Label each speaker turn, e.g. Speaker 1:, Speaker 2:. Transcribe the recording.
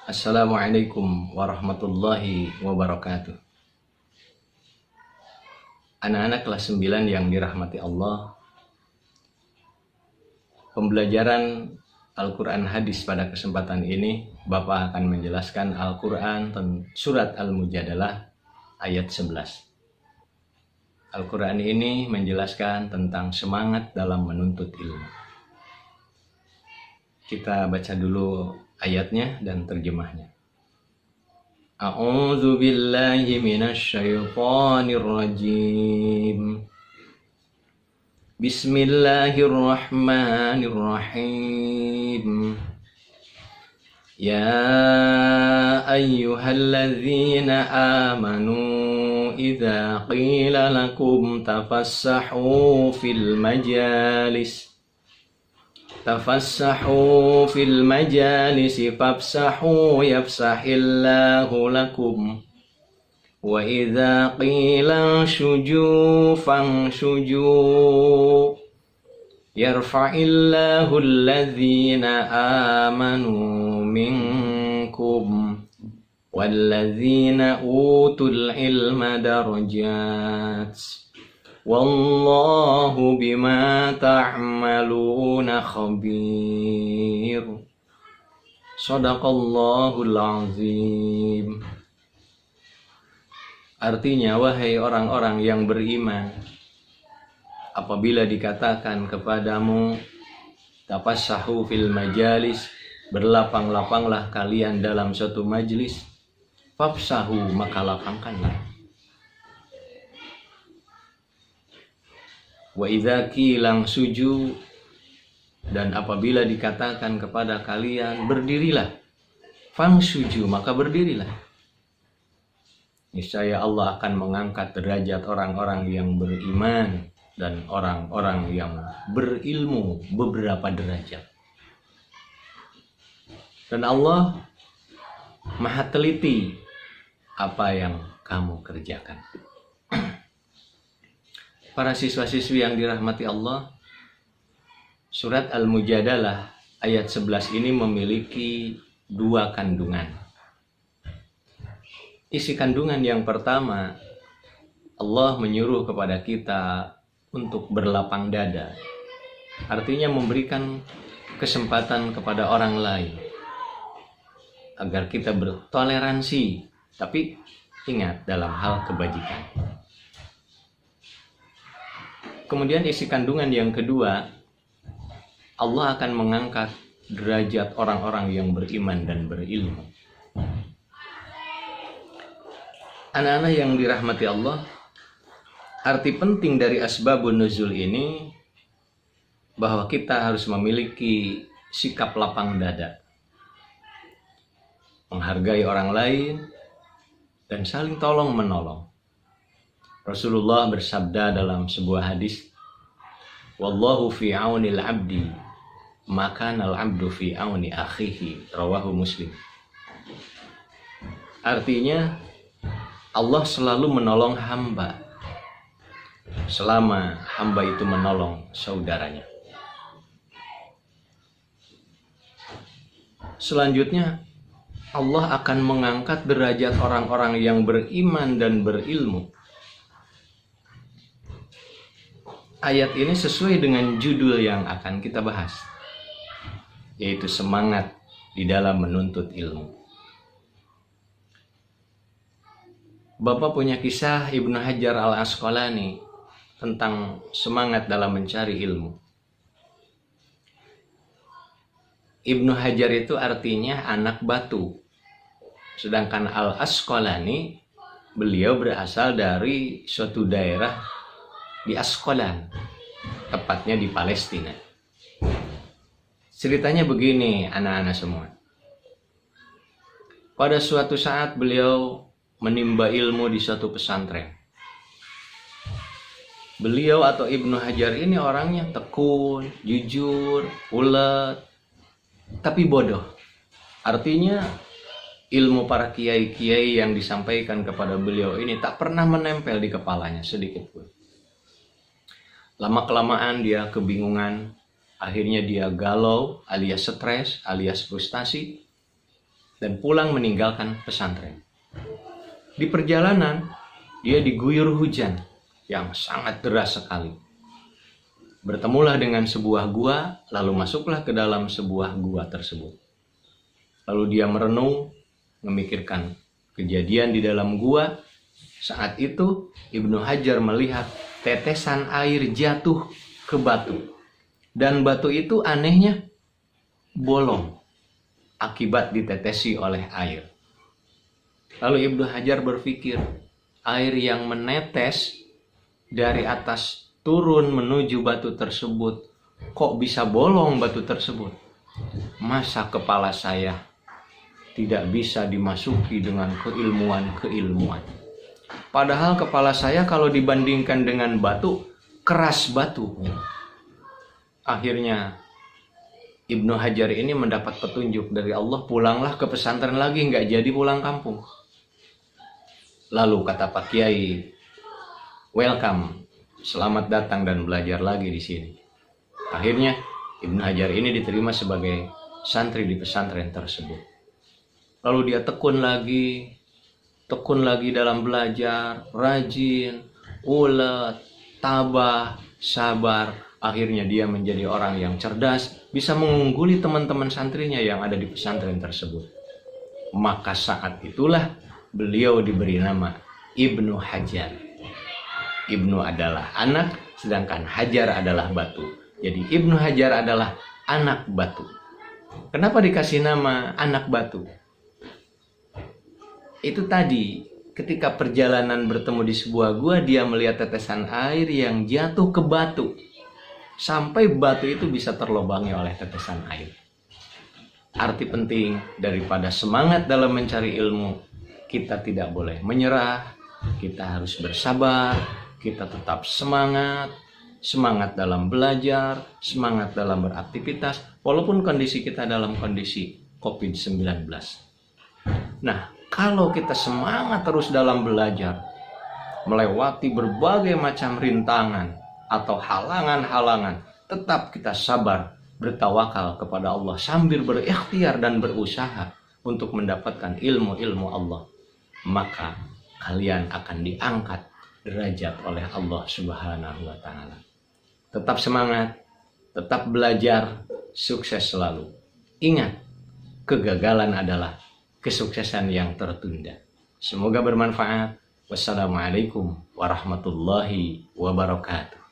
Speaker 1: Assalamualaikum warahmatullahi wabarakatuh. Anak-anak kelas 9 yang dirahmati Allah, pembelajaran Al-Quran Hadis pada kesempatan ini, Bapak akan menjelaskan Al-Quran surat Al-Mujadalah ayat 11. Al-Quran ini menjelaskan tentang semangat dalam menuntut ilmu. Kita baca dulu ayatnya dan terjemahnya. A'udzu billahi minasy syaithanir rajim. Bismillahirrahmanirrahim. Ya ayyuhalladzina amanu idza qila lakum tafassahu fil majalis fafsahu yafsahillahu lakum wa idza qila shuju fanshuju yarfa'illahu alladhina amanu minkum walladzina utul ilma darajat wallahu bima ta'maluna khabir. Shadaqallahul azim. Artinya, wahai orang-orang yang beriman, apabila dikatakan kepadamu tafassahu fil majalis, berlapang-lapanglah kalian dalam suatu majlis, fafsahu, maka lapangkanlah. Wa idza qila suju, dan apabila dikatakan kepada kalian berdirilah, fangsuju, maka berdirilah. Niscaya Allah akan mengangkat derajat orang-orang yang beriman dan orang-orang yang berilmu beberapa derajat. Dan Allah Maha teliti apa yang kamu kerjakan. Para siswa-siswi yang dirahmati Allah, surat Al-Mujadalah ayat 11 ini memiliki dua kandungan. Isi kandungan yang pertama, Allah menyuruh kepada kita untuk berlapang dada. Artinya memberikan kesempatan kepada orang lain agar kita bertoleransi, tapi ingat dalam hal kebajikan. Kemudian isi kandungan yang kedua, Allah akan mengangkat derajat orang-orang yang beriman dan berilmu. Anak-anak yang dirahmati Allah, arti penting dari asbabun nuzul ini bahwa kita harus memiliki sikap lapang dada, menghargai orang lain, dan saling tolong menolong. Rasulullah bersabda dalam sebuah hadis, wallahu fi aunil abdi makanal abdu fi auni akhihi, rawahu Muslim. Artinya, Allah selalu menolong hamba selama hamba itu menolong saudaranya. Selanjutnya, Allah akan mengangkat derajat orang-orang yang beriman dan berilmu. Ayat ini sesuai dengan judul yang akan kita bahas, yaitu semangat di dalam menuntut ilmu. Bapak punya kisah Ibnu Hajar al-Asqalani tentang semangat dalam mencari ilmu. Ibnu Hajar itu artinya anak batu, sedangkan al-Asqalani, beliau berasal dari suatu daerah di Asqalan, tepatnya di Palestina. Ceritanya begini, anak-anak semua. Pada suatu saat beliau menimba ilmu di suatu pesantren. Beliau atau Ibnu Hajar ini orangnya tekun, jujur, ulet, tapi bodoh. Artinya ilmu para kiai-kiai yang disampaikan kepada beliau ini tak pernah menempel di kepalanya sedikit pun. Lama-kelamaan dia kebingungan, akhirnya dia galau alias stres alias frustasi. dan pulang meninggalkan pesantren. Di perjalanan, dia diguyur hujan yang sangat deras sekali. Bertemulah dengan sebuah gua, lalu masuklah ke dalam sebuah gua tersebut. Lalu dia merenung, memikirkan kejadian di dalam gua. Saat itu Ibnu Hajar melihat tetesan air jatuh ke batu. Dan batu itu anehnya bolong akibat ditetesi oleh air. Lalu Ibnu Hajar berpikir, air yang menetes dari atas turun menuju batu tersebut, kok bisa bolong batu tersebut? Masa kepala saya tidak bisa dimasuki dengan keilmuan. Padahal kepala saya kalau dibandingkan dengan batu, keras batu. Akhirnya Ibnu Hajar ini mendapat petunjuk dari Allah, pulanglah ke pesantren lagi, nggak jadi pulang kampung. Lalu kata Pak Kiai, welcome, selamat datang dan belajar lagi di sini. Akhirnya Ibnu Hajar ini diterima sebagai santri di pesantren tersebut. Lalu dia tekun lagi dalam belajar, rajin, ulet, tabah, sabar. Akhirnya dia menjadi orang yang cerdas, bisa mengungguli teman-teman santrinya yang ada di pesantren tersebut. Maka saat itulah beliau diberi nama Ibnu Hajar. Ibnu adalah anak, sedangkan Hajar adalah batu. Jadi Ibnu Hajar adalah anak batu. Kenapa dikasih nama anak batu? Itu tadi, ketika perjalanan bertemu di sebuah gua, dia melihat tetesan air yang jatuh ke batu. Sampai batu itu bisa terlobangi oleh tetesan air. Arti penting daripada semangat dalam mencari ilmu, kita tidak boleh menyerah, kita harus bersabar, kita tetap semangat dalam belajar, semangat dalam beraktivitas, walaupun kondisi kita dalam kondisi COVID-19. Nah, kalau kita semangat terus dalam belajar, melewati berbagai macam rintangan atau halangan-halangan, tetap kita sabar, bertawakal kepada Allah sambil berikhtiar dan berusaha untuk mendapatkan ilmu-ilmu Allah, maka kalian akan diangkat derajat oleh Allah Subhanahu wa Ta'ala. Tetap semangat, tetap belajar, sukses selalu. Ingat, kegagalan adalah kesuksesan yang tertunda. Semoga bermanfaat. Wassalamualaikum warahmatullahi wabarakatuh.